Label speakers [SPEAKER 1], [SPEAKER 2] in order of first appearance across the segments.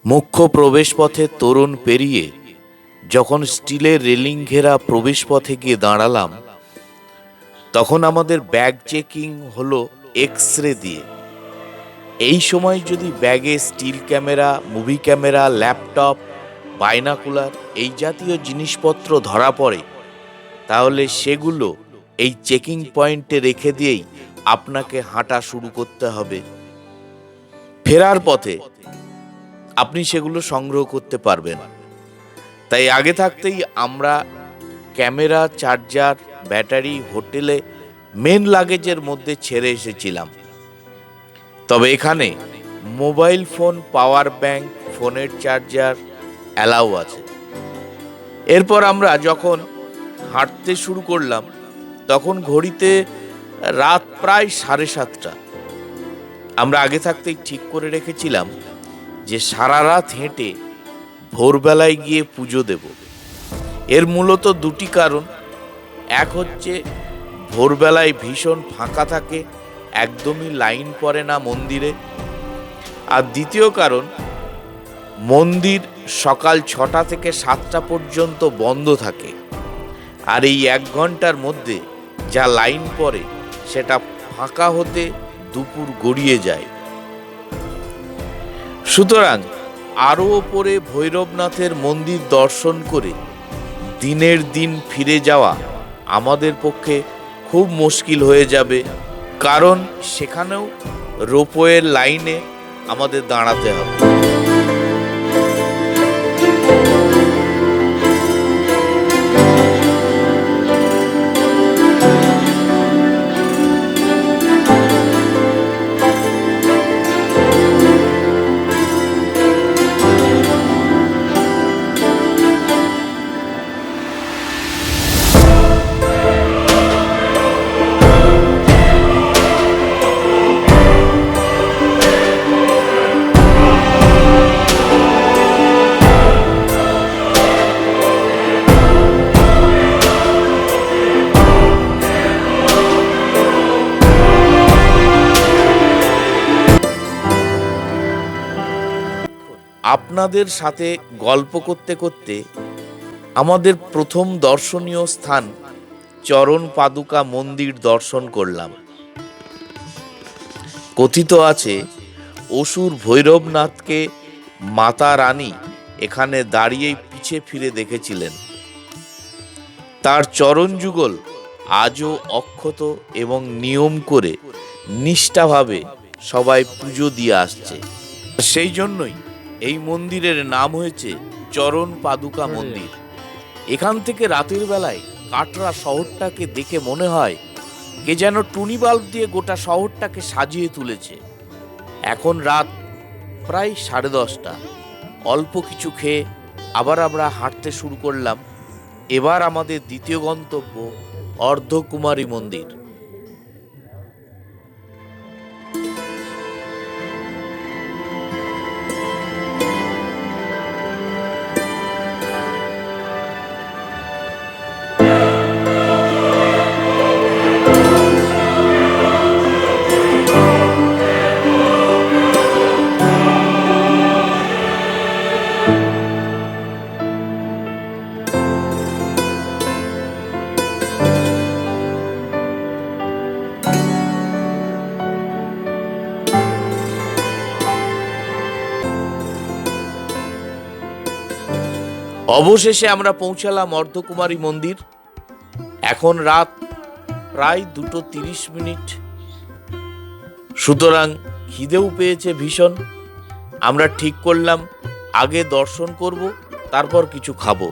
[SPEAKER 1] মুখ্য প্রবেশপথে তোরণ পেরিয়ে যখন স্টিলের রেলিং ঘেরা প্রবেশপথে গিয়ে দাঁড়ালাম, তখন আমাদের ব্যাগ চেকিং হলো এক্স রে দিয়ে। এই সময় যদি ব্যাগে still camera, movie camera, laptop, binocular এই জাতীয় জিনিসপত্র ধরা পড়ে, তাহলে সেগুলো এই চেকিং পয়েন্টে রেখে দিয়েই আপনাকে হাঁটা শুরু করতে হবে। ফেরার পথে আপনি সেগুলো সংগ্রহ করতে পারবেন। তাই আগে থাকতেই আমরা ক্যামেরা, চার্জার, ব্যাটারি হোটেলে মেন লাগেজের মধ্যে ছেড়ে এসেছিলাম। তবে এখানে মোবাইল ফোন, পাওয়ার ব্যাংক, ফোনের চার্জার অ্যালাউ আছে। এরপর আমরা যখন হাঁটতে শুরু করলাম, তখন ঘড়িতে রাত প্রায় 7:30। আমরা আগে থাকতেই ঠিক করে রেখেছিলাম যে সারা রাত হেঁটে ভোরবেলায় গিয়ে পুজো দেব। এর মূলত দুটি কারণ। এক হচ্ছে ভোরবেলায় ভীষণ ফাঁকা থাকে, একদমই লাইন পড়ে না মন্দিরে। আর দ্বিতীয় কারণ, মন্দির সকাল 6টা থেকে 7টা পর্যন্ত বন্ধ থাকে। আর এই 1 ঘন্টার মধ্যে যা লাইন পড়ে সেটা ফাঁকা হতে দুপুর গড়িয়ে যায়। সুতরাং আরও ওপরে ভৈরবনাথের মন্দির দর্শন করে দিনের দিন ফিরে যাওয়া আমাদের পক্ষে খুব মুশকিল হয়ে যাবে, কারণ সেখানেও রোপওয়ের লাইনে আমাদের দাঁড়াতে হবে। আপনাদের সাথে গল্প করতে করতে আমাদের প্রথম দর্শনীয় স্থান চরণ পাদুকা মন্দির দর্শন করলাম। কথিত আছে অসুর ভৈরবনাথকে মাতা রানী এখানে দাঁড়িয়েই পিছে ফিরে দেখেছিলেন। তার চরণ যুগল আজও অক্ষত এবং নিয়ম করে নিষ্ঠাভাবে সবাই পুজো দিয়ে আসছে। সেই জন্যই এই মন্দিরের নাম হয়েছে চরণ পাদুকা মন্দির। এখান থেকে রাতের বেলায় কাটরা শহরটাকে দেখে মনে হয় কে যেন টুনি বাল্ব দিয়ে গোটা শহরটাকে সাজিয়ে তুলেছে। এখন রাত প্রায় 10:30। অল্প কিছু খেয়ে আবার আমরা হাঁটতে শুরু করলাম। এবার আমাদের দ্বিতীয় গন্তব্য অর্ধকুমারী মন্দির। অবশেষে আমরা পৌঁছালাম অর্ধকুমারী মন্দির। এখন রাত প্রায় 2:30। সুতরাং খিদেও পেয়েছে ভীষণ। আমরা ঠিক করলাম আগে দর্শন করব, তারপর কিছু খাবো।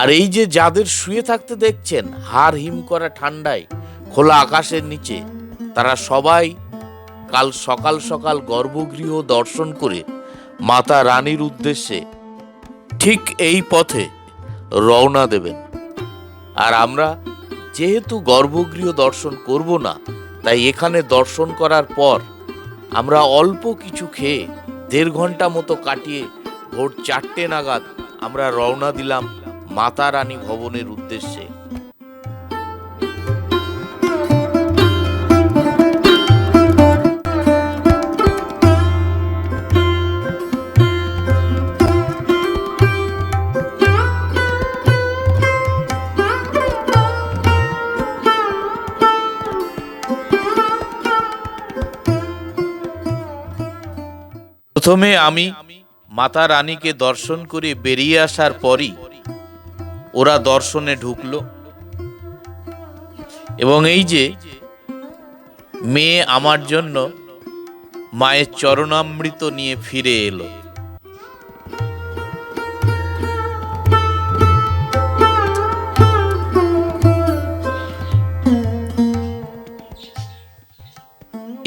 [SPEAKER 1] আর এই যে যাদের শুয়ে থাকতে দেখছেন হাড় হিম করা ঠান্ডায় খোলা আকাশের নিচে, তারা সবাই কাল সকাল সকাল গর্ভগৃহ দর্শন করে মাতা রানীর উদ্দেশ্যে ঠিক এই পথে রওনা দেবেন। আর আমরা যেহেতু গর্ভগৃহ দর্শন করব না, তাই এখানে দর্শন করার পর আমরা অল্প কিছু খেয়ে 1.5 ঘন্টা মতো কাটিয়ে ভোর 4টে নাগাদ আমরা রওনা দিলাম মাতা রানী ভবনের উদ্দেশ্যে। প্রথমে আমি মাতা রানীকে দর্শন করে বেরিয়ে আসার পরই ওরা দর্শনে ঢুকলো, এবং এই যে মেয়ে আমার জন্য মায়ের চরণামৃত নিয়ে ফিরে এলো।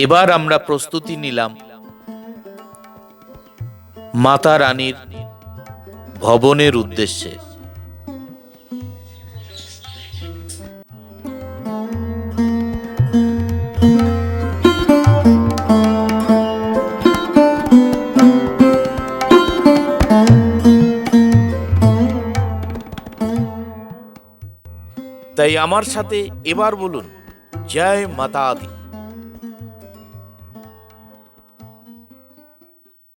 [SPEAKER 1] এবার আমরা প্রস্তুতি নিলাম মাতা রানীর ভবনের উদ্দেশ্যে। তাই আমার সাথে এবার বলুন, জয় মাতা দি।